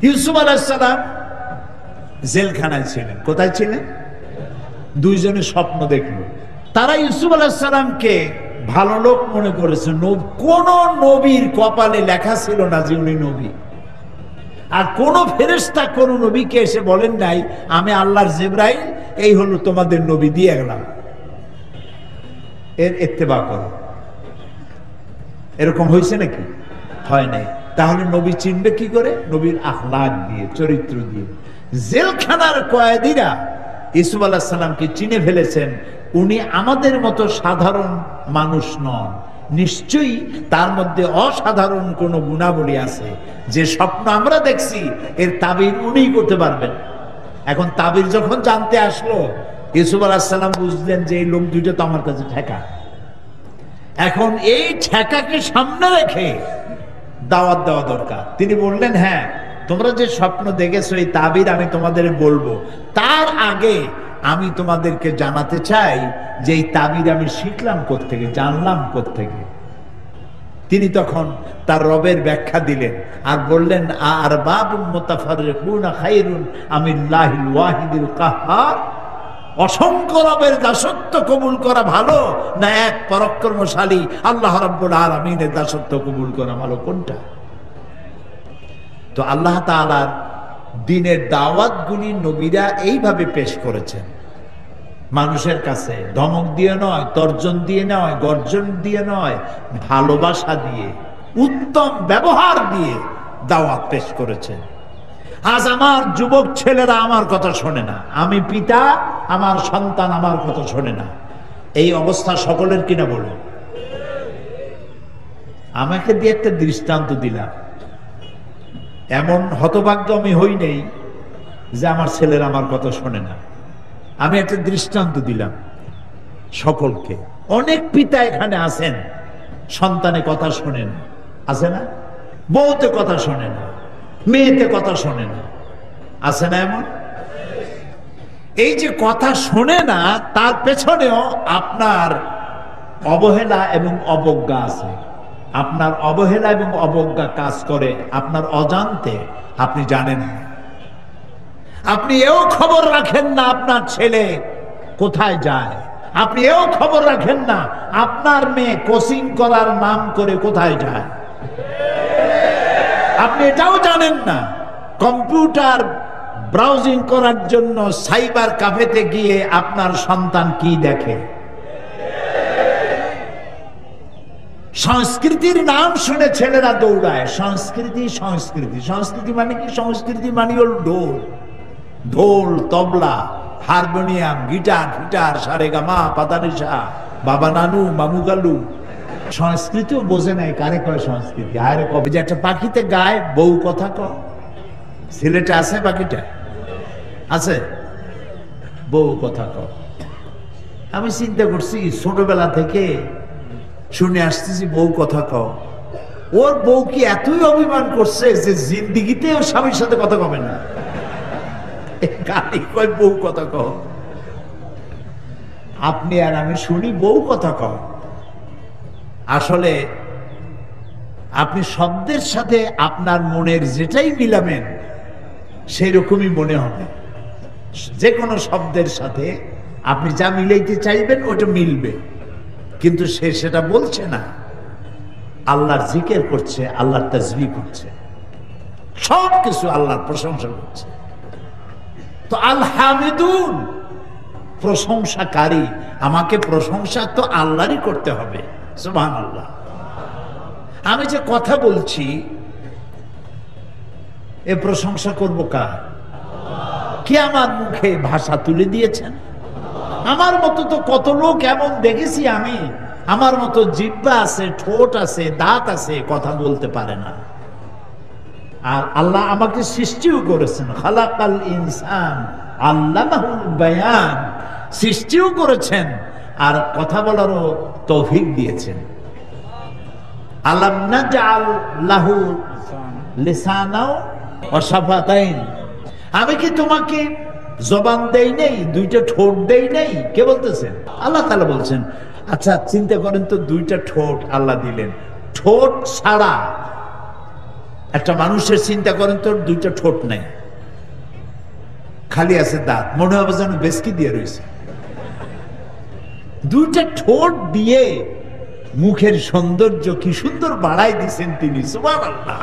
ইউসুফ আলাইহিস সালাম জেলখানায় ছিলেন। কোথায় ছিলেন? দুইজনে স্বপ্ন দেখল। তারা ইউসুফ আলাইহিস সালামকে ভালো লোক মনে করেছে। কোন নবীর কপালে লেখা ছিল না যে উনি নবী। আর কোন ফেরেশতা কোন নবীকে এসে বলেন নাই আমি আল্লাহর জিবরাইল, এই হলো তোমাদের নবী, দিয়ে গেলাম, এর ইত্তেবা করো। এরকম হয়েছে নাকি? হয় নাই। তাহলে নবী চিনবে কি করে? নবীর আখলাক দিয়ে, চরিত্র দিয়ে। জেলখানার কয়েদিরা ইউসুফ আলাইহিস সালামকে চিনে ফেলেছেন। উনি আমাদের মতো সাধারণ মানুষ নন, নিশ্চয়ই তার মধ্যে অসাধারণ কোনো গুণাবলী আছে। যে স্বপ্ন আমরা দেখছি এর তাবির উনিই করতে পারবেন। এখন তাবির যখন জানতে আসলো, ইউসুফ আলাইহিস সালাম বুঝলেন যে এই লোক দুইটা তো আমার কাছে ঠেকা। এখন এই ঠেকাকে সামনে রেখে দাওয়াত দেওয়া দরকার। তিনি বললেন, হ্যাঁ তোমরা যে স্বপ্ন দেখেছো এই তাবির আমি তোমাদের বলবো, তার আগে আমি তোমাদেরকে জানাতে চাই যে এই তাবির আমি শিখলাম কোত্থেকে, জানলাম কোত্থেকে। তিনি তখন তার রবের ব্যাখ্যা দিলেন আর বললেন, আরবাবুন মুতাফাররিকুনা খায়রুন আমিল্লাহিল ওয়াহিদিল কাহ্হার। অসংখ্য রবের দাসত্ব কবুল করা ভালো না এক পরাক্রমশালী আল্লাহ রাব্বুল আলামিনের দাসত্ব কবুল করা ভালো? কোনটা? তো আল্লাহ তাআলার দ্বীনের দাওয়াতগুলি নবীরা এইভাবে পেশ করেছেন, মানুষের কাছে ধমক দিয়ে নয়, তর্জন দিয়ে নয়, গর্জন দিয়ে নয়, ভালোবাসা দিয়ে, উত্তম ব্যবহার দিয়ে দাওয়াত পেশ করেছেন। আজ আমার যুবক ছেলেরা আমার কথা শোনে না, আমি পিতা, আমার সন্তান আমার কথা শোনে না। এই অবস্থা সকলের কিনা বলুন? আমাকে দিয়ে একটা দৃষ্টান্ত দিলাম। এমন হতভাগ্য আমি হই নেই যে আমার ছেলেরা আমার কথা শোনে না। আমি একটা দৃষ্টান্ত দিলাম সকলকে। অনেক পিতা এখানে আছেন, সন্তানের কথা শোনেন, আছে না? বউতে কথা শোনে না, মেয়েতে কথা শোনে না, আছে না এমন? এই যে কথা শোনে না, তার পেছনেও আপনার অবহেলা এবং অবজ্ঞা আছে। আপনার অবহেলা এবং অবজ্ঞা কাজ করে আপনার অজান্তে, আপনি জানেন না। আপনি এও খবর রাখেন না আপনার ছেলে কোথায় যায়, আপনি এও খবর রাখেন না আপনার মেয়ে কোচিং করার নাম করে কোথায় যায়, আপনি এটাও জানেন না কম্পিউটার ব্রাউজিং করার জন্য সাইবার ক্যাফেতে গিয়ে আপনার সন্তান কি দেখে। সংস্কৃতির নাম শুনে ছেলেরা দৌড়ায়। সংস্কৃতি সংস্কৃতি সংস্কৃতি মানে কি? সংস্কৃতি মানে হল ঢোল, ঢোল, তবলা, হারমোনিয়াম, গিটার, ফিটার, সারেগামা, পাতানিসা, বাবা নানু, মামু গালু। সংস্কৃতিও বোঝে নাই কারে কয় সংস্কৃতি। আরে কবে যে একটা পাখিতে গায় বউ কথা ক, ছেলেটা আছে, পাখিটা আছে, বউ কথা ক। আমি চিন্তা করছি ছোটবেলা থেকে শুনে আসতেছি বউ কথা কও। ওর বউ কি এতই অভিমান করছে যে জিন্দিগিতে ওর স্বামীর সাথে কথা কবে না, গালি কয় বউ কথা কও। আপনি আর আমি শুনি বউ কথা কও। আসলে আপনি শব্দের সাথে আপনার মনের যেটাই মিলাবেন সেই রকমই মনে হবে। যে কোনো শব্দের সাথে আপনি যা মিলাইতে চাইবেন ওটা মিলবে, কিন্তু সে সেটা বলছে না, আল্লাহর জিকির করছে, আল্লাহর তাসবিহ করছে, সব কিছু আল্লাহর প্রশংসা করছে। তো আল হামিদুন, প্রশংসাকারী। আমাকে প্রশংসা তো আল্লাহরই করতে হবে, সুবহানাল্লাহ। আমি যে কথা বলছি এ প্রশংসা করব কার? কে আমার মুখে ভাষা তুলে দিয়েছেন? আমার মতো তো কত লোক এমন দেখেছি আমি, আমার মতো জিহ্বা আছে, ঠোঁট আছে, দাঁত আছে, কথা বলতে পারে না। আর আল্লাহ আমাকে সৃষ্টিও করেছেন, খালাকাল ইনসান আল্লামাহুল বায়ান, সৃষ্টিও করেছেন আর কথা বলারও তৌফিক দিয়েছেন। আলাম নাজআল লাহু লিসানাও ওয়া শাফাতাইন, আমি কি তোমাকে জবান দেই নেই, দুইটা ঠোঁট দেই নেই? কে বলতেছেন? আল্লাহ তাআলা বলছেন। আচ্ছা চিন্তা করেন তো, দুইটা ঠোঁট আল্লাহ দিলেন, ঠোঁট ছাড়া একটা মানুষের চিন্তা করেন তো, দুইটা ঠোঁট নাই, খালি আছে দাঁত, মনে হবে যেন বেসকি দিয়ে রয়েছে। দুইটা ঠোঁট দিয়ে মুখের সৌন্দর্য কি সুন্দর বাড়াই দিচ্ছেন তিনি, সুবহানাল্লাহ।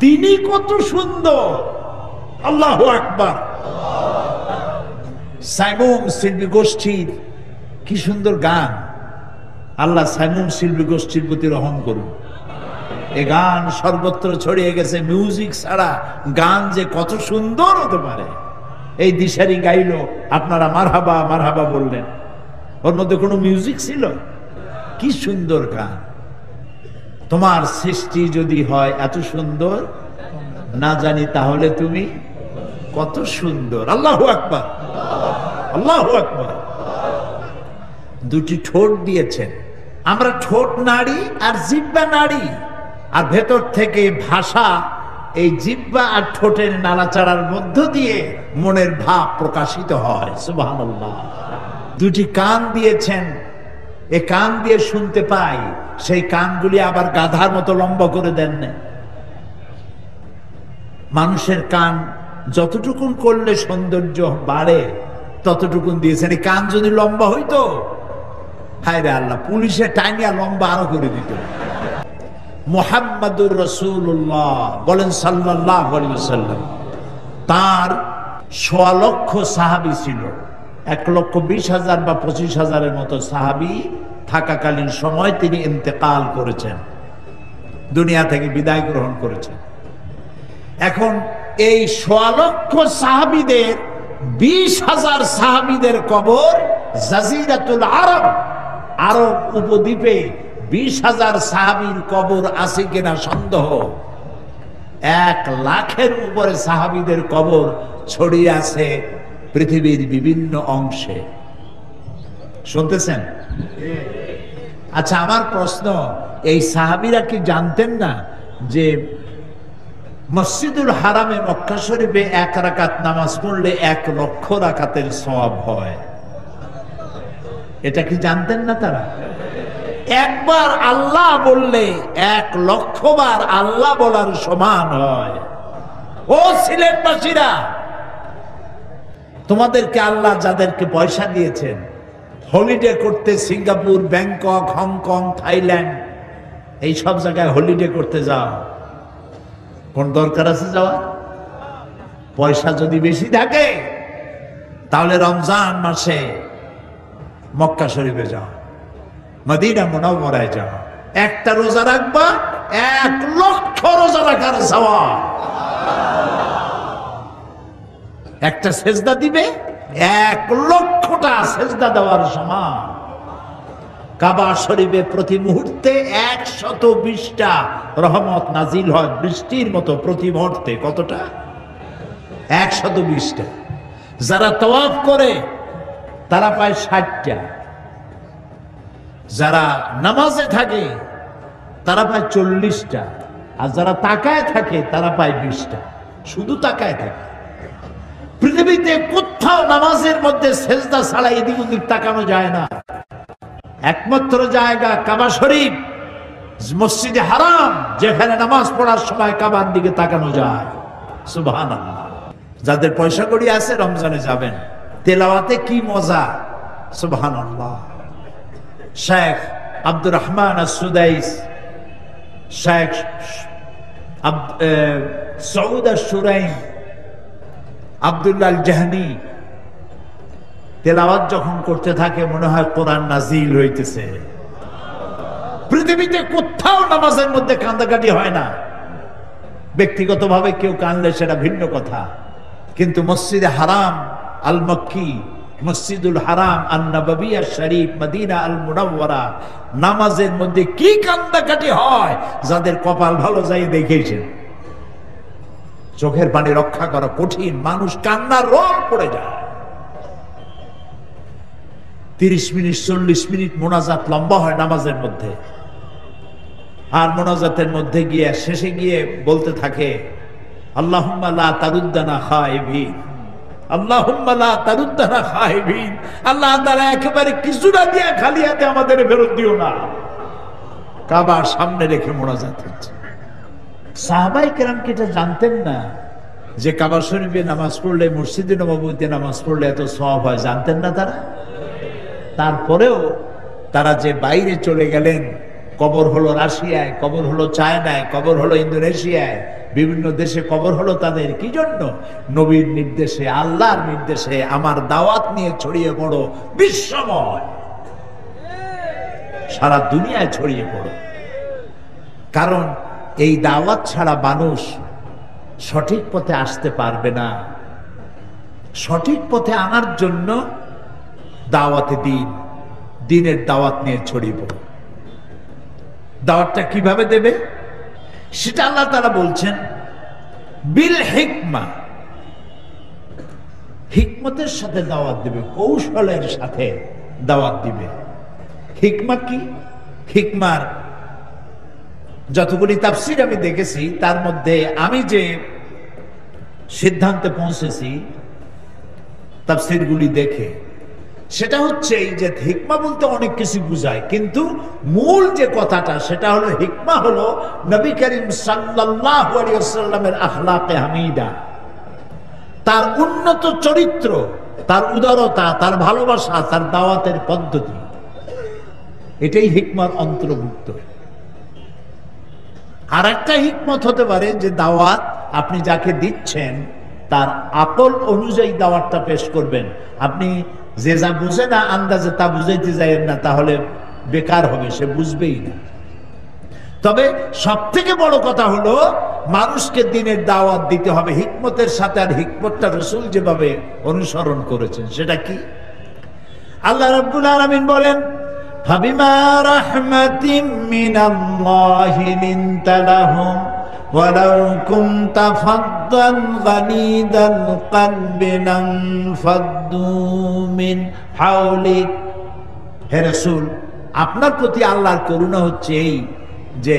তিনি কত সুন্দর, আল্লাহু আকবার। সাইমুম শিল্পী গোষ্ঠীর কি সুন্দর গান, আল্লাহ সাইমুম শিল্পী গোষ্ঠীর প্রতি রহম করুন। এ গান সর্বত্র ছড়িয়ে গেছে, মিউজিক ছাড়া গান যে কত সুন্দর হতে পারে। এই দিশারি গাইলো, আপনারা মারহাবা মারহাবা বললেন, ওর মধ্যে কোনো মিউজিক ছিল? কি সুন্দর গান। তোমার সৃষ্টি যদি হয় এত সুন্দর, না জানি তাহলে তুমি কত সুন্দর। আল্লাহু আকবার, আল্লাহু আকবার। দুটি ঠোঁট দিয়েছেন, আমরা ঠোঁট নাড়ি আর জিহ্বা নাড়ি, আর ভেতর থেকে ভাষা এই জিহ্বা আর ঠোঁটের নাড়াচাড়ার মধ্য দিয়ে মনের ভাব প্রকাশিত হয়। সুবহানাল্লাহ। দুটি কান দিয়েছেন, এ কান দিয়ে শুনতে পাই, সেই কানগুলি আবার গাধার মতো লম্বা করে দেন না। মানুষের কান যতটুকুন করলে সৌন্দর্য বাড়ে ততটুকুন দিয়েছেন। এই কান যদি লম্বা হইতো, হায় রে আল্লাহ, পুলিশে টাইনিয়া লম্বা আরো করে দিত। মুহাম্মাদুর রাসূলুল্লাহ বলেন সাল্লাল্লাহু আলাইহি ওয়াসাল্লাম, তার ১.৫ লক্ষ সাহাবী ছিল, ১,২০,০০০ বা ২৫,০০০-এর মতো সাহাবী থাকাকালীন সময় তিনি ইন্তেকাল করেছেন, দুনিয়া থেকে বিদায় গ্রহণ করেছেন। এখন এই ১.৫ লক্ষ সাহাবীদের ২০,০০০ সাহাবীদের কবর জাজিরাতুল আরব, আরব উপদ্বীপে ২০,০০০ সাহাবীর কবর আছে কিনা সন্দেহ। ১,০০,০০০-এর উপরে সাহাবীদের কবর ছড়িয়ে আছে পৃথিবীর বিভিন্ন অংশে। শুনতেছেন? আচ্ছা, আমার প্রশ্ন, এই সাহাবীরা কি জানতেন না যে মসজিদুল হারামে মক্কা শরীফে ১ রাকাত নামাজ পড়লে ১,০০,০০০ রাকাতের সওয়াব হয়? এটা কি জানতেন না তারা? একবার আল্লাহ বললে ১,০০,০০০ বার আল্লাহ বলার সমান হয়। ও সিলেটবাসীরা, তোমাদেরকে আল্লাহ যাদেরকে পয়সা দিয়েছেন হলিডে করতে, সিঙ্গাপুর, ব্যাংকক, হংকং, থাইল্যান্ড, এই সব জায়গায় হলিডে করতে যাও, কোন দরকার আছে যাওয়া? পয়সা যদি বেশি থাকে তাহলে রমজান মাসে মক্কা শরীফে যাও, মদিনা মুনাওয়ারায় যাও, একটা রোজা রাখবা, ১,০০,০০০ রোজা রাখার সওয়াব। একটা সেজদা দিবে, ১,০০,০০০টা সেজদা দেওয়ার সমান। কাবা শরীফে প্রতি মুহূর্তে ১২০টা রহমত নাজিল হয় বৃষ্টির মতো প্রতি মুহূর্তে। কতটা? ১২০টা। যারা তাওয়াফ করে তারা পায় ৬০টা, যারা নামাজে থাকে তারা পায় ৪০টা, আর যারা তাকায় থাকে তারা পায় ২০টা। শুধু তাকায় থাকে। পৃথিবীতে কোথাও নামাজের মধ্যে সেজদা ছাড়া এদিক ওদিক তাকানো যায় না। একমাত্র জায়গা কাবা শরীফ, মসজিদে হারাম, যেখানে নামাজ পড়ার সময় কাবার দিকে তাকানো যায়। সুবহানাল্লাহ। যাদের পয়সা কড়ি আছে রমজানে যাবেন, তেলাওয়াতে কি মজা। সুবহানাল্লাহ। শেখ আব্দুর রহমান আস-সুদাইস, শেখ সৌদ আশ-শুরাইম, আব্দুল্লাহ আল জাহনি তেলাওয়াত যখন করতে থাকে মনে হয় কোরআন নাজিল হইতেছে। পৃথিবীতে কোথাও নামাজের মধ্যে কান্দাকাটি হয় না। ব্যক্তিগতভাবে কেউ কানলে সেটা ভিন্ন কথা, কিন্তু মসজিদে হারাম আল মক্কি, মসজিদুল হারাম আন নববী আশ শরীফ, মদিনা আল মুনাওয়ারা, নামাজের মধ্যে কি কান্দাকাটি হয় যাদের কপাল ভালো যায় দেখেছেন। চোখের পানি রক্ষা করা কঠিন, মানুষ কান্নার রোগ পড়ে যায়। ৩০ মিনিট ৪০ মিনিট মোনাজাত লম্বা হয় নামাজের মধ্যে, আর মোনাজাতের মধ্যে গিয়ে শেষে গিয়ে বলতে থাকে আল্লাহুম্মা লা তারুদ্দানা খাইবিন, আল্লাহুম্মা লা তারুদ্দানা খাইবিন। আল্লাহ তাআলা একেবারে কিছু না দিয়ে খালি হাতে আমাদের ফেরত দিও না। কাবার সামনে রেখে মোনাজাত হচ্ছে। সাহাবায়ে কেরাম কি এটা জানতেন না যে কাবা শরীফে নামাজ পড়লে, মসজিদে নববীতে নামাজ পড়লে এত সওয়াব হয়? জানতেন না তারা? তারপরেও তারা যে বাইরে চলে গেলেন, কবর হলো রাশিয়ায়, কবর হলো চায়নায়, কবর হলো ইন্দোনেশিয়ায়, বিভিন্ন দেশে কবর হলো তাদের। কি জন্য? নবীর নির্দেশে, আল্লাহর নির্দেশে, আমার দাওয়াত নিয়ে ছড়িয়ে পড়ো বিশ্বময়, সারা দুনিয়ায় ছড়িয়ে পড়ো। কারণ এই দাওয়াত ছাড়া মানুষ সঠিক পথে আসতে পারবে না। সঠিক পথে আনার জন্য দাওয়াতে দিন, দিনের দাওয়াত নিয়ে ছড়িয়ে পড়ো। দাওয়াতটা কিভাবে দেবে সেটা আল্লাহ তাআলা বলছেন, বিল হিকমা, হিকমতের সাথে দাওয়াত দিবে, কৌশলের সাথে দাওয়াত দিবে। হিকমা কি? হিকমার যতগুলি তাফসীর আমি দেখেছি তার মধ্যে আমি যে সিদ্ধান্তে পৌঁছেছি তাফসীরগুলি দেখে, সেটা হচ্ছে এই যে হিকমা বলতে অনেক কিছু বোঝায়, কিন্তু মূল যে কথাটা সেটা হলো, হিকমা হলো নবী করিম সাল্লাল্লাহু আলাইহি ওয়াসাল্লামের আখলাকে হামিদা, তার উন্নত চরিত্র, তার উদারতা, তার ভালোবাসা, তার দাওয়াতের পদ্ধতি, এটাই হিকমার অন্তর্ভুক্ত। আর একটা হিকমত হতে পারে যে দাওয়াত আপনি যাকে দিচ্ছেন তার আকল অনুযায়ী দাওয়াতটা পেশ করবেন। আপনি যে যা বুঝে না আন্দাজে তা বুঝাইতে যাইয়েন না, তাহলে বেকার হবে, সে বুঝবেই না। তবে সব থেকে বড় কথা হলো মানুষকে দিনের দাওয়াত দিতে হবে হিকমতের সাথে। আর হিকমতটা রাসূল যেভাবে অনুসরণ করেছেন সেটা কি? আল্লাহ রাব্বুল আলামিন বলেন, ফাবিমা রাহমাতিম মিনাল্লাহি লিনতা লাহুম ওয়ালাউ কুনতা ফাদ্দান গালিদাল কলবি লানফাদ্দু মিন হাওলিক। হে রাসূল, আপনার প্রতি আল্লাহর করুণা হচ্ছে এই যে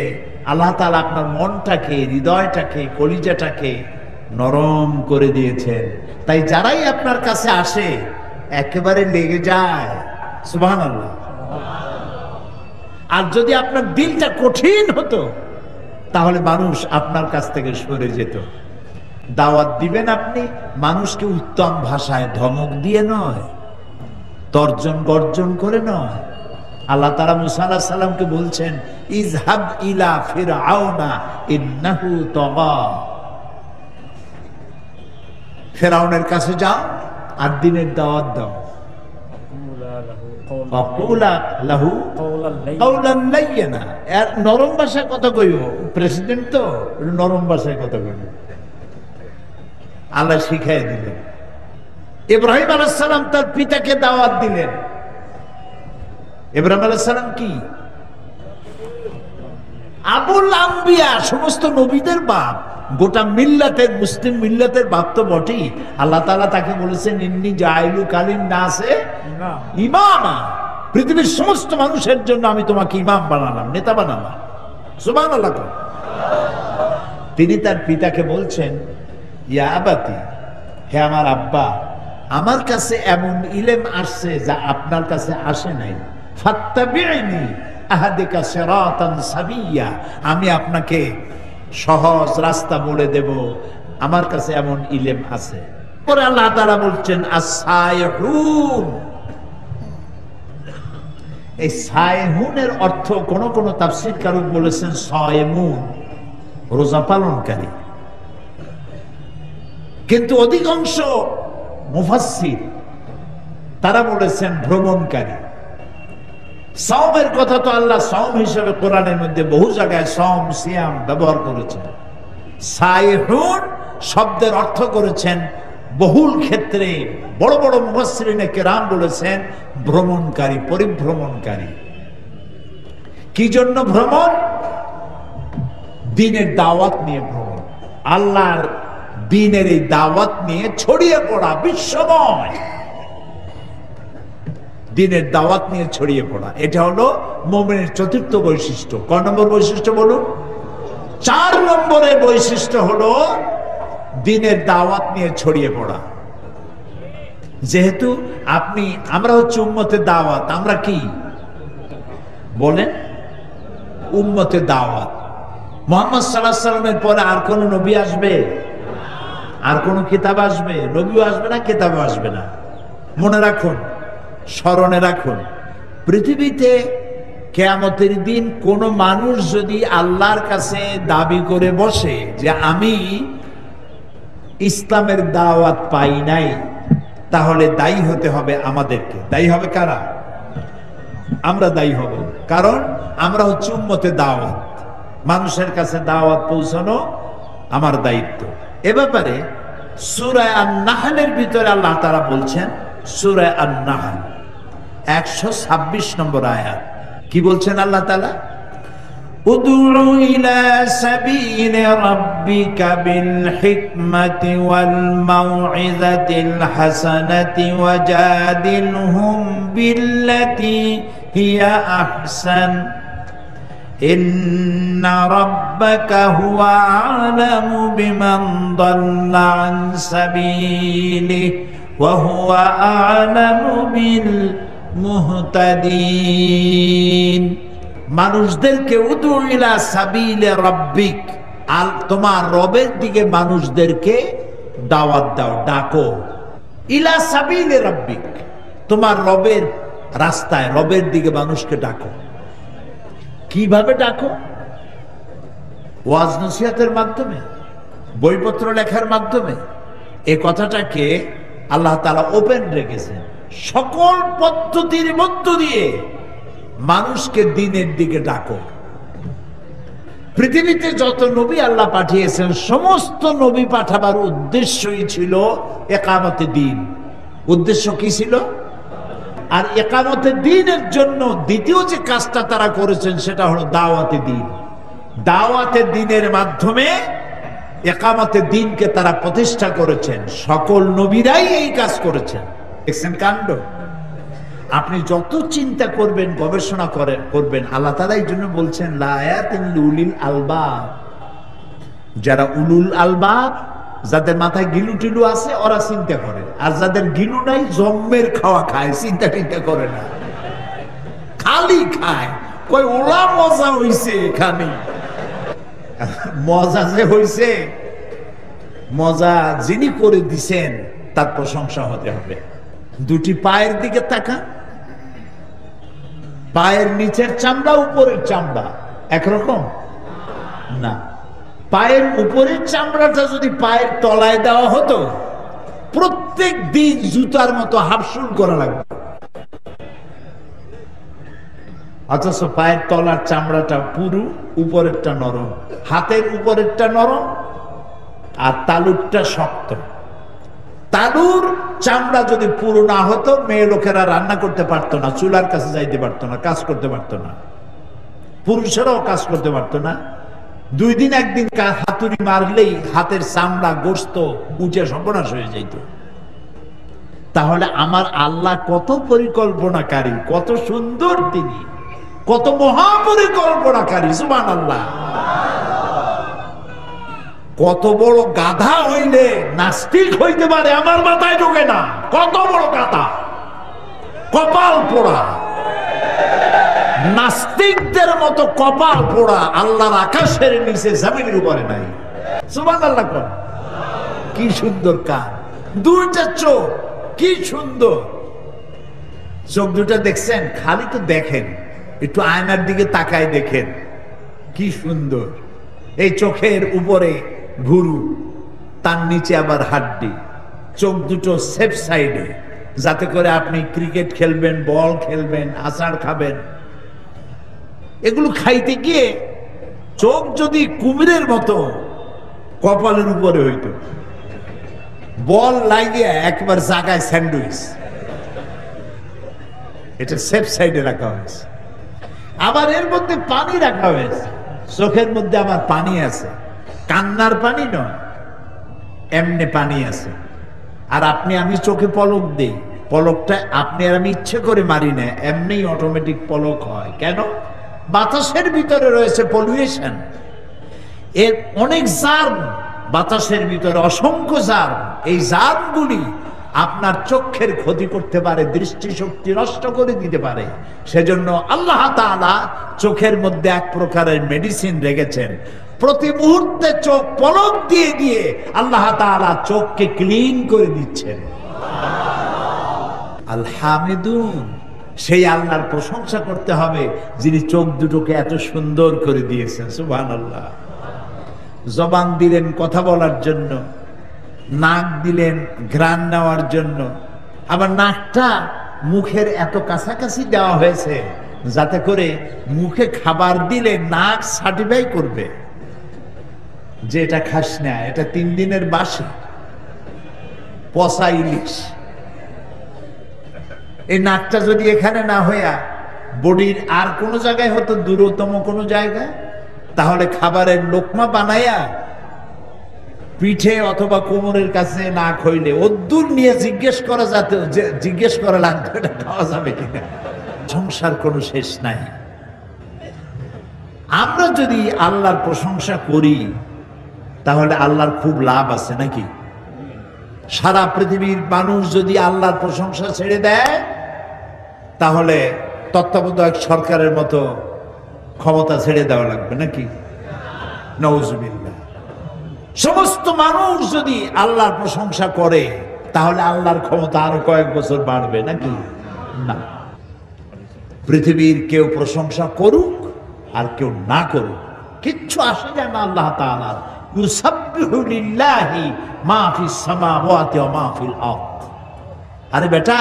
আল্লাহ তাআলা আপনার মনটাকে, হৃদয়টাকে, কলিজাটাকে নরম করে দিয়েছেন। তাই যারাই আপনার কাছে আসে একেবারে লেগে যায়। সুবহানাল্লাহ। আর যদি আপনার দিলটা কঠিন হতো তাহলে মানুষ আপনার কাছ থেকে সরে যেত। দাওয়াত দিবেন আপনি মানুষকে উত্তম ভাষায়, ধমক দিয়ে নয়, তর্জন গর্জন করে নয়। আল্লাহ তাআলা মুসা আলাইহিস সালামকে বলছেন, ইযহাব ইলা ফিরআউনা ইন্নাহু তাগা, ফিরআউনের কাছে যাও আর দিনের দাওয়াত দাও। নরম ভাষায় কথা কইব, প্রেসিডেন্ট তো নরম ভাষায় কথা কইব। আল্লাহ শিখাই দিলেন। ইব্রাহিম আলাইহিস সালাম তার পিতাকে দাওয়াত দিলেন। ইব্রাহিম আলাইহিস সালাম কি? আবুল আম্বিয়া, সমস্ত নবীদের বাপ, গোটা মিল্লাতের, মুসলিম মিল্লাতের বাপ তো বটেই। আল্লাহ তাআলা তাকে বলেছেন, ইন্নী জাইলু কালিন নাসে ইমামা, পৃথিবীর সমস্ত মানুষের জন্য আমি তোমাকে ইমাম বানালাম, নেতা বানালাম। সুবহানাল্লাহ। তিনি তার পিতাকে বলছেন, ইয়া আবাতি, হে আমার আব্বা, আমার কাছে এমন ইলম আসছে যা আপনার কাছে আসে নাই। ফাত্তাবিউনি আহাদিকা সিরাতান সাবিয়্যা, আমি আপনাকে সহজ রাস্তা বলে দেব, আমার কাছে এমন ইলম আছে। পরে আল্লাহ তাআলা বলছেন, আস-সাইহুন। এই সাইহুনের অর্থ কোন কোন তাফসীরকারক বলেছেন সায়েমুন, রোজা পালনকারী। কিন্তু অধিকাংশ মুফাসসির তারা বলেছেন ভ্রমণকারী। সাওমের কথা তো আল্লাহ সাওম হিসেবে কোরআনের মধ্যে বহু জায়গায় সাওম, সিয়াম ব্যবহার করেছেন। সাইহুন শব্দের অর্থ করেছেন বহুল ক্ষেত্রে বড় বড় মুফাসসিরিনে কেরাম বলেছেন ভ্রমণকারী, পরিভ্রমণকারী। কি জন্য ভ্রমণ? দ্বীনের দাওয়াত নিয়ে ভ্রমণ, আল্লাহর দ্বীনের এই দাওয়াত নিয়ে ছড়িয়ে পড়া বিশ্বময়, দ্বীনের দাওয়াত নিয়ে ছড়িয়ে পড়া। এটা হলো মুমিনের চতুর্থ বৈশিষ্ট্য। ক নম্বর বৈশিষ্ট্য বলুন? 4 নম্বরের বৈশিষ্ট্য হলো দ্বীনের দাওয়াত নিয়ে ছড়িয়ে পড়া। যেহেতু আমরা হচ্ছে উম্মতে দাওয়াত, আমরা কি বলেন? উম্মতে দাওয়াত। মুহাম্মদ সাল্লাল্লাহু আলাইহি সাল্লামের পরে আর কোন নবী আসবে? আর কোন কিতাব আসবে? নবীও আসবে না, কিতাবও আসবে না। মনে রাখুন, স্মরণে রাখুন, পৃথিবীতে কিয়ামতের দিন কোন মানুষ যদি আল্লাহর কাছে দাবি করে বসে যে আমি ইসলামের দাওয়াত পাই নাই, তাহলে দায়ী হতে হবে আমাদেরকে। দায়ী হবে কারা? আমরা দায়ী হব, কারণ আমরা হচ্ছে উম্মতে দাওয়াত। মানুষের কাছে দাওয়াত পৌঁছানো আমার দায়িত্ব। এ ব্যাপারে সূরা আন-নাহলের ভিতরে আল্লাহ তাআলা বলছেন, সূরা আন-নাহল 126 নম্বর আয়াত, কি বলছেন আল্লাহ তাআলা? উদউ ইলা সাবিলি রাব্বিকা বিল হিকমাতি ওয়াল মাউইযাতিল হাসানাতি ওয়াজাদিলহুম বিল্লাতী হিয়া আহসান ইন্না রাব্বাকা হুয়া আ'লামু বিমান দাল্লা আন সাবিলিহি ওয়া হুয়া আ'লামু বিল মুহতাদিন। মানুষদেরকে উদউ ইলা সাবিলি রাব্বিক, আল তোমার রবের দিকে মানুষদেরকে দাওয়াত দাও, ডাকো। ইলা সাবিলি রাব্বিক, তোমার রবের রাস্তায়, রবের দিকে মানুষকে ডাকো। কিভাবে ডাকো? ওয়াজ নসিহতের মাধ্যমে, বইপত্র লেখার মাধ্যমে। এই কথাটাকে আল্লাহ তাআলা ওপেন রেখেছেন। সকল পদ্ধতির মধ্য দিয়ে মানুষকে দ্বীনের দিকে ডাকো। পৃথিবীতে যত নবী আল্লাহ পাঠিয়েছেন, সমস্ত নবী পাঠাবার উদ্দেশ্যই ছিল ইকামতে দ্বীন। উদ্দেশ্য কি ছিল? আর ইকামতে দ্বীনের জন্য দ্বিতীয় যে কাজটা তারা করেছেন সেটা হলো দাওয়াতে দ্বীন। দাওয়াতে দ্বীনের মাধ্যমে ইকামতে দ্বীনকে তারা প্রতিষ্ঠা করেছেন। সকল নবীরাই এই কাজ করেছেন। দেখছেন কাণ্ড? আপনি যত চিন্তা করবেন, গবেষণা করবেন, আল্লাহ তাআলা এই জন্য বলছেন লা আয়াতিন লিউলিল আলবাব। যারা উলুল আলবাব, যাদের মাথায় গিলু টিলু আছে, ওরা চিন্তা করে। আর যাদের গিলু নাই, জম্মের খাওয়া খায়, চিন্তা টিন্তা করে না, খালি খায়। কই ওলা মজা হইছে এখানে। মজা যে হইছে, মজা যিনি করে দিছেন তার প্রশংসা হতে হবে। দুটি পায়ের দিকে তাকান, পায়ের নিচের চামড়া উপরের চামড়া একরকম না। পায়ের উপরের চামড়াটা যদি পায়ের তলায় দেওয়া হতো, প্রত্যেক দিন জুতার মতো হাফসুল করা লাগবে। অথচ পায়ের তলার চামড়াটা পুরু, উপরেরটা নরম। হাতের উপরেরটা নরম আর তালুরটা শক্ত। তালুর চামড়া যদি পুরো না হতো, মেয়ে লোকেরা রান্না করতে পারতো না, চুলার কাছে যাইতে পারতো না, কাজ করতে পারতো না, পুরুষেরাও কাজ করতে পারতো না। 2 দিন 1 দিন হাতুড়ি মারলেই হাতের চামড়া, গোশত উঠে সর্বনাশ হয়ে যাইত। তাহলে আমার আল্লাহ কত পরিকল্পনাকারী, কত সুন্দর তিনি, কত মহাপরিকল্পনাকারী। সুবহানাল্লাহ। কত বড় গাধা হইলে নাস্তিক হইতে পারে, আমার মাথায় ঢোকে না। কত বড় গাধা, কপাল পোড়া। নাস্তিকদের মতো কপাল পোড়া আল্লাহর আকাশের নিচে জমিনের উপরে নাই। সুবহানাল্লাহ। কি সুন্দর কান, 2টা চোখ, কি সুন্দর চোখ দুটা। দেখছেন? খালি তো দেখেন, একটু আয়নার দিকে তাকায় দেখেন, কি সুন্দর। এই চোখের উপরে ভুরু, তার নিচে আবার হাড্ডি। চোখ দুটো সেফ সাইডে, যাতে করে আপনি ক্রিকেট খেলবেন, বল খেলবেন, আচার খাবেন। এগুলো খাইতে গিয়ে চোখ যদি কুমিরের মতো কপালের উপরে হইতো, বল লাগিয়ে একবার জায়গায় স্যান্ডউইচ। এটা সেফ সাইডে রাখা হয়েছে। আবার এর মধ্যে পানি রাখা হয়েছে, চোখের মধ্যে আবার পানি আছে। কান্নার পানি নয়, এমনি পানি আছে। আর আপনি আমি চোখে পলক দেই, পলকটা আপনি আর আমি ইচ্ছে করে মারি না, এমনি অটোমেটিক পলক হয়। কেন? বাতাসের ভিতরে রয়েছে পলিউশন, এর অনেক জার্ম বাতাসের ভিতরে, অসংখ্য জার্ম। এই জার্মগুলি আপনার চোখের ক্ষতি করতে পারে, দৃষ্টিশক্তি নষ্ট করে দিতে পারে। সেজন্য আল্লাহ তাআলা চোখের মধ্যে এক প্রকারের মেডিসিন রেখেছেন। প্রতি মুহূর্তে চোখ পলক দিয়ে দিয়ে আল্লাহ তাআলা চোখকে ক্লিন করে দিচ্ছেন। আল হামিদুন, সেই আল্লাহর প্রশংসা করতে হবে যিনি চোখ দুটোকে এত সুন্দর করে দিয়েছেন। সুবহানাল্লাহ। জবান দিলেন কথা বলার জন্য, নাক দিলেন ঘ্রাণ নেওয়ার জন্য, আবার নাকটা মুখের এত কাছাকাছি দেওয়া হয়েছে যাতে করে মুখে খাবার দিলে নাক সার্টিফাই করবে যে এটা খাস না, এটা 3 দিনের বাসি পচা ইলিশ। এই নাকটা যদি এখানে না হইয়া বডির আর কোনো জায়গায় হতো, দূরতম কোনো জায়গায়, তাহলে খাবারের লোকমা বানাইয়া পিঠে অথবা কোমরের কাছে না খইলে অদ্দূর নিয়ে জিজ্ঞেস করা লাগতো এটা খাওয়া যাবে কিনা। সংসার কোনো শেষ নাই। আমরা যদি আল্লাহর প্রশংসা করি তাহলে আল্লাহর খুব লাভ আছে নাকি? সারা পৃথিবীর মানুষ যদি আল্লাহর প্রশংসা ছেড়ে দেয় তাহলে তত্ত্বাবধায়ক সরকারের মতো ক্ষমতা ছেড়ে দেওয়া লাগবে নাকি? নাউজুবিল্লাহ। সমস্ত মানুষ যদি আল্লাহর প্রশংসা করে তাহলে আল্লাহর ক্ষমতা আরো কয়েক বছর বাড়বে নাকি? না। পৃথিবীর কেউ প্রশংসা করুক আর কেউ না করুক, কিচ্ছু আসে যায় না আল্লাহ তাআলার। ইউসাব্বিহু লিল্লাহি মা ফিস সামাওয়াতি ওয়া মা ফিল আরদ। আরে বেটা,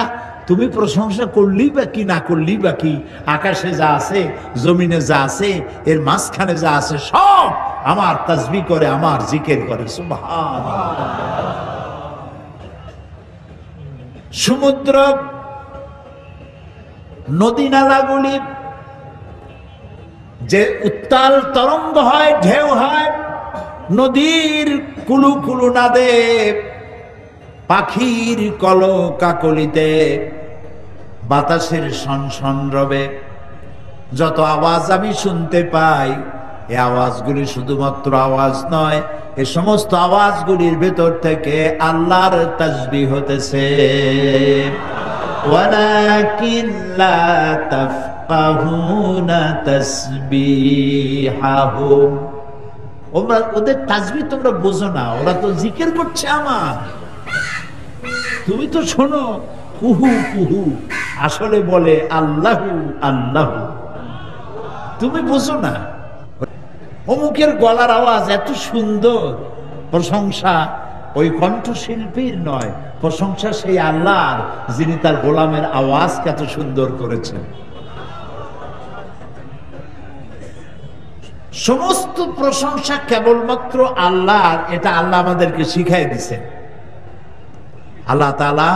তুমি প্রশংসা করলি বা কি না করলি বা কি, আকাশে যা আছে জমিনে যা আছে এর মাঝখানে যা আছে সব আমার তাসবিহ করে, আমার জিকির করে। সুবহানাল্লাহ। সমুদ্র, নদী নালাগুলি যে উত্তাল তরঙ্গ হয়, ঢেউ হয়, নদীর কুলু কুলু নাদে, পাখির কলকাকলিতে, বাতাসের সনসন রবে, যত আওয়াজ আমি শুনতে পাই, এই আওয়াজগুলি শুধুমাত্র আওয়াজ নয়, এই সমস্ত আওয়াজগুলির ভেতর থেকে আল্লাহর তাসবিহ হতেছে। ওয়ালাকিন লা তাফকাহুনা তাসবিহাহুম। ওদের তাসবিহ তোমরা বোঝো না, ওরা তো জিকির করছে আমার, তুমি তো শোনো কুহু কুহু, আসলে বলে আল্লাহু আল্লাহু, তুমি বোঝো না। অমুকের গলার আওয়াজ এত সুন্দর, প্রশংসা ওই কণ্ঠশিল্পীর নয়, প্রশংসা সেই আল্লাহর যিনি তার গোলামের আওয়াজকে এত সুন্দর করেছেন। সমস্ত প্রশংসা কেবলমাত্র আল্লাহর, এটা আল্লাহ আমাদেরকে শিখাই দিয়েছেন। আল্লাহ তাআলা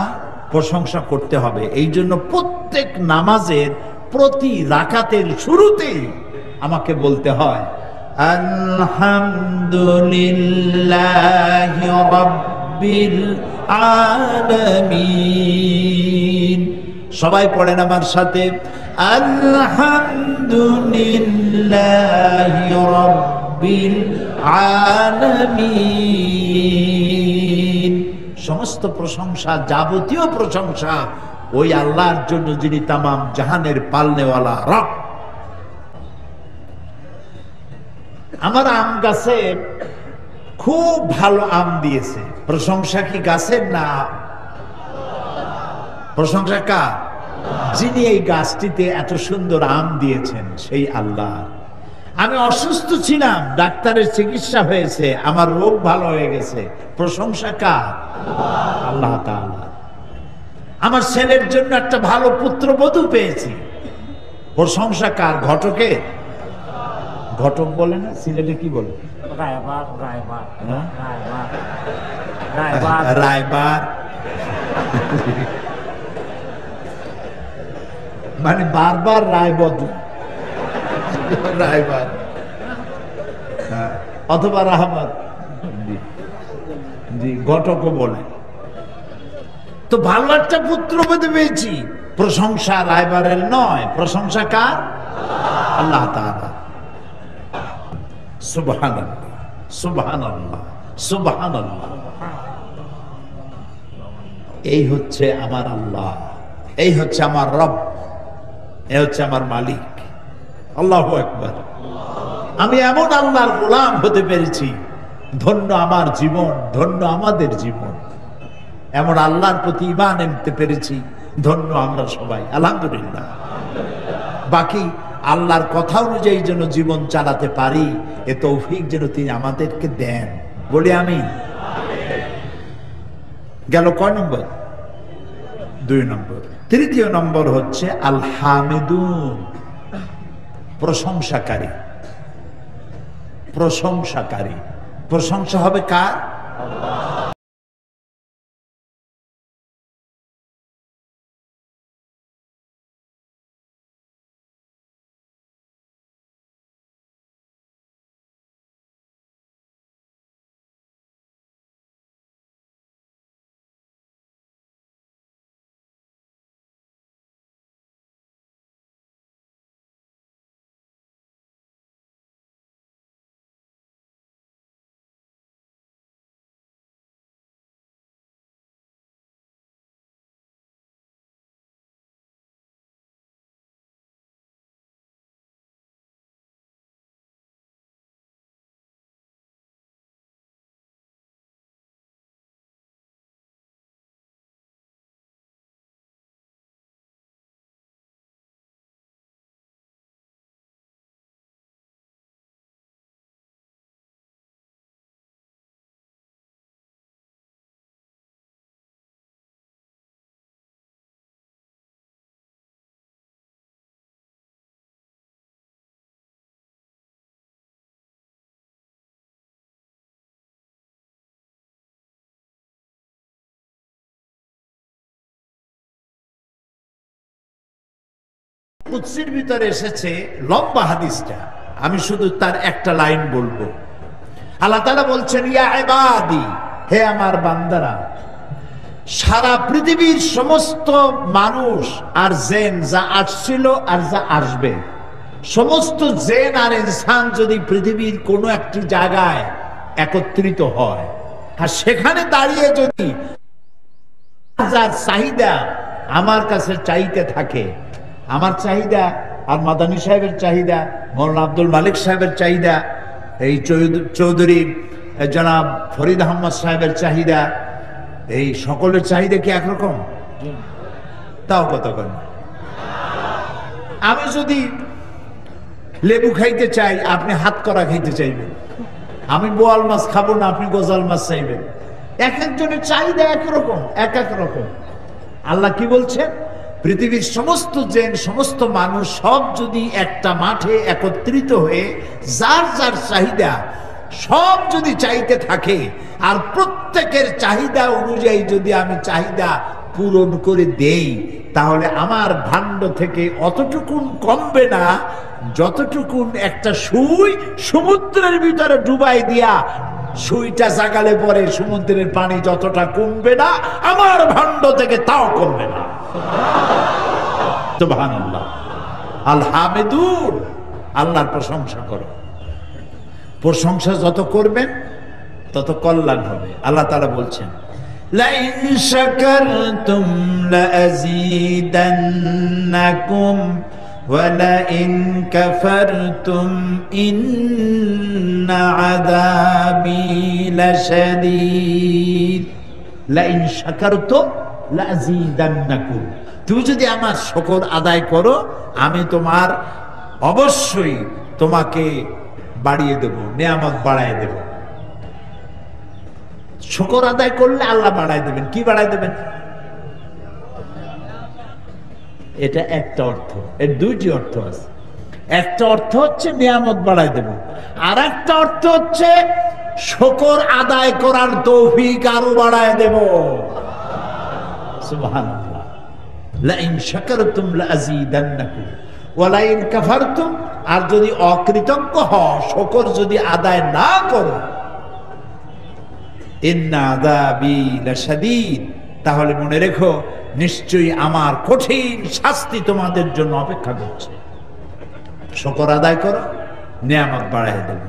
প্রশংসা করতে হবে, এই জন্য প্রত্যেক নামাজের প্রতি রাকাতের শুরুতেই আমাকে বলতে হয় আলহামদুলিল্লাহি রাব্বিল আলামিন। সবাই পড়েন আমার সাথে, আলহামদুলিল্লাহি রাব্বিল আলামিন। সমস্ত প্রশংসা, যাবতীয় প্রশংসা ওই আল্লাহর জন্য যিনি তামাম জাহানের পালনেওয়ালা রব। আমার আম গাছে খুব ভালো আম দিয়েছে, প্রশংসা কি গাছের না? প্রশংসা কার? যিনি এই গাছটিতে এত সুন্দর আম দিয়েছেন সেই আল্লাহ। আমি অসুস্থ ছিলাম, ডাক্তারের চিকিৎসা হয়েছে, আমার রোগ ভালো হয়ে গেছে, প্রশংসা কার? আল্লাহ তাআলা। আমার ছেলের জন্য একটা ভালো পুত্রবধূ পেয়েছি, প্রশংসা কার? ঘটকের? ঘটক বলে না, সিলেটে কি বলে? রায়বার, মানে বারবার রায় বদল, রায়বার অথবা রাহবার, জি ঘটকও বলে। তো ভালো একটা পুত্রবধূ পেয়েছি, প্রশংসা রায়বারের নয়, প্রশংসা কার? আল্লাহ তাআলা। সুবহানাল্লাহ, সুবহানাল্লাহ, সুবহানাল্লাহ। এই হচ্ছে আমার আল্লাহ, এই হচ্ছে আমার রব, এই হচ্ছে আমার মালিক। আল্লাহু আকবার। আমি এমন আল্লাহর গোলাম হতে পেরেছি, ধন্য আমার জীবন, ধন্য আমাদের জীবন। এমন আল্লাহর প্রতি ঈমান আনতে পেরেছি, ধন্য আমরা সবাই, আলহামদুলিল্লাহ। বাকি আল্লাহর কথা অনুযায়ী যেন জীবন চালাতে পারি, এ তৌফিক যেন তিনি আমাদেরকে দেন, বলি আমি। গেল কয় নম্বর? 2 নম্বর। তৃতীয় নম্বর হচ্ছে আল হামিদুন, প্রশংসাকারী। প্রশংসাকারী, প্রশংসা হবে কার? কুদসির ভিতরে এসেছে লম্বা হাদিসটা, আমি শুধু তার একটা লাইন বলবো। আল্লাহ তাআলা বলছেন, ইয়া ইবাদি, হে আমার বান্দারা, সারা পৃথিবীর সমস্ত মানুষ আর জিন, যা আসছিল আর যা আসবে, সমস্ত জিন আর ইনসান যদি পৃথিবীর কোনো একটি জায়গায় একত্রিত হয়, আর সেখানে দাঁড়িয়ে যদি যার চাহিদা আমার কাছে চাইতে থাকে, আমার চাহিদা আর মাদানী সাহেবের চাহিদা, মৌলানা আব্দুল মালিক সাহেবের চাহিদা, এই চৌধুরী জনাব ফরিদ আহমদ সাহেবের চাহিদা, এই সকলের চাহিদা কি একরকম? তাও কতক্ষণ। আমি যদি লেবু খাইতে চাই, আপনি হাত করা খাইতে চাইবেন। আমি বোয়াল মাছ খাবো না, আপনি গজাল মাছ চাইবেন। এক একজনের চাহিদা একরকম, এক এক রকম। আল্লাহ কি বলছেন? পৃথিবীর সমস্ত জিন, সমস্ত মানুষ সব যদি একটা মাঠে একত্রিত হয়ে যার যার চাহিদা সব যদি চাইতে থাকে, আর প্রত্যেকের চাহিদা অনুযায়ী যদি আমি চাহিদা পূরণ করে দেই, তাহলে আমার ভাণ্ড থেকে অতটুকুন কমবে না যতটুকুন একটা সুই সমুদ্রের ভিতরে ডুবাই দিয়া সুইটা জাগালে পরে সমুদ্রের পানি যতটা কমবে না, আমার ভাণ্ড থেকে তাও কমবে না। সুবহানাল্লাহ। আল হামিদুন, আল্লাহর প্রশংসা করো। প্রশংসা যত করবেন তত কল্যাণ হবে। আল্লাহ তাআলা বলছেন, লাইন শাকারতুম লাযীদান্নাকুম ওয়া লাইন কাফারতুম ইন্না আযাবি লাশাদীদ। লাইন শাকারতুম লাযীদান্নাকুম, তুমি যদি আমার শুকর আদায় করো, আমি তোমার অবশ্যই তোমাকে বাড়িয়ে দেব, নিয়ামত বাড়ায় দেব। শুকর আদায় করলে আল্লাহ বাড়ায় দেবেন। কি বাড়ায় দেবেন? এটা একটা অর্থ, এর দুইটি অর্থ আছে। একটা অর্থ হচ্ছে নিয়ামত বাড়ায় দেব, আর একটা অর্থ হচ্ছে শুকর আদায় করার তৌফিক আরো বাড়ায় দেব। সুবহানাল্লাহ। লাইন শাকারতুম লাযীদান্নাকুম ওয়া লাইন কাফারতুম, আর যদি অকৃতজ্ঞ হও, শুকর যদি আদায় না করো, ইন্না আযাবি লাশাদীদ, তাহলে মনে রেখো নিশ্চয়ই আমার কঠিন শাস্তি তোমাদের জন্য অপেক্ষা করছে। শুকর আদায় করো, নিয়ামত বাড়ায় দেব।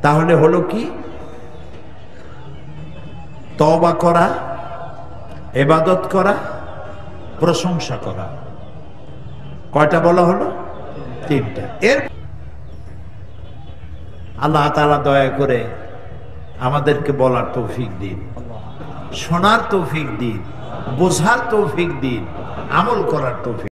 তাহলে হলো কি? তওবা করা, ইবাদত করা, প্রশংসা করা। কয়টা বলা হলো? 3টা। এর আল্লাহ তাআলা দয়া করে আমাদেরকে বলার তৌফিক দিন, শোনার তৌফিক দিন, বোঝার তৌফিক দিন, আমল করার তৌফিক।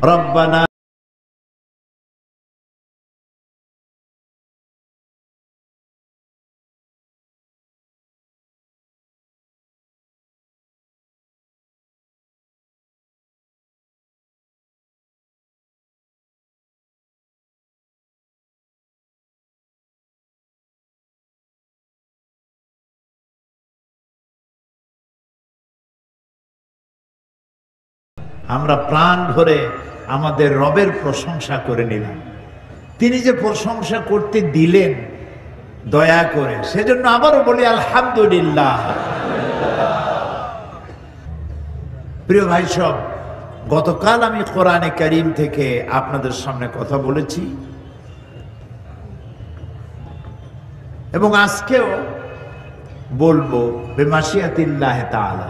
রব্বানা আমরা প্রাণ ভরে আমাদের রবের প্রশংসা করে নিলাম। তিনি যে প্রশংসা করতে দিলেন দয়া করে, সেজন্য আবারও বলি আলহামদুলিল্লাহ। প্রিয় ভাই সব, গতকাল আমি কোরআনে কারীম থেকে আপনাদের সামনে কথা বলেছি এবং আজকেও বলবো বিমাশিয়াতিল্লাহ তাআলা।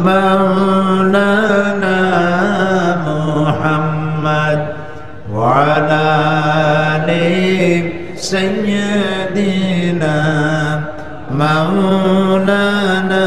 مولانا محمد وعلى آل سيدنا مولانا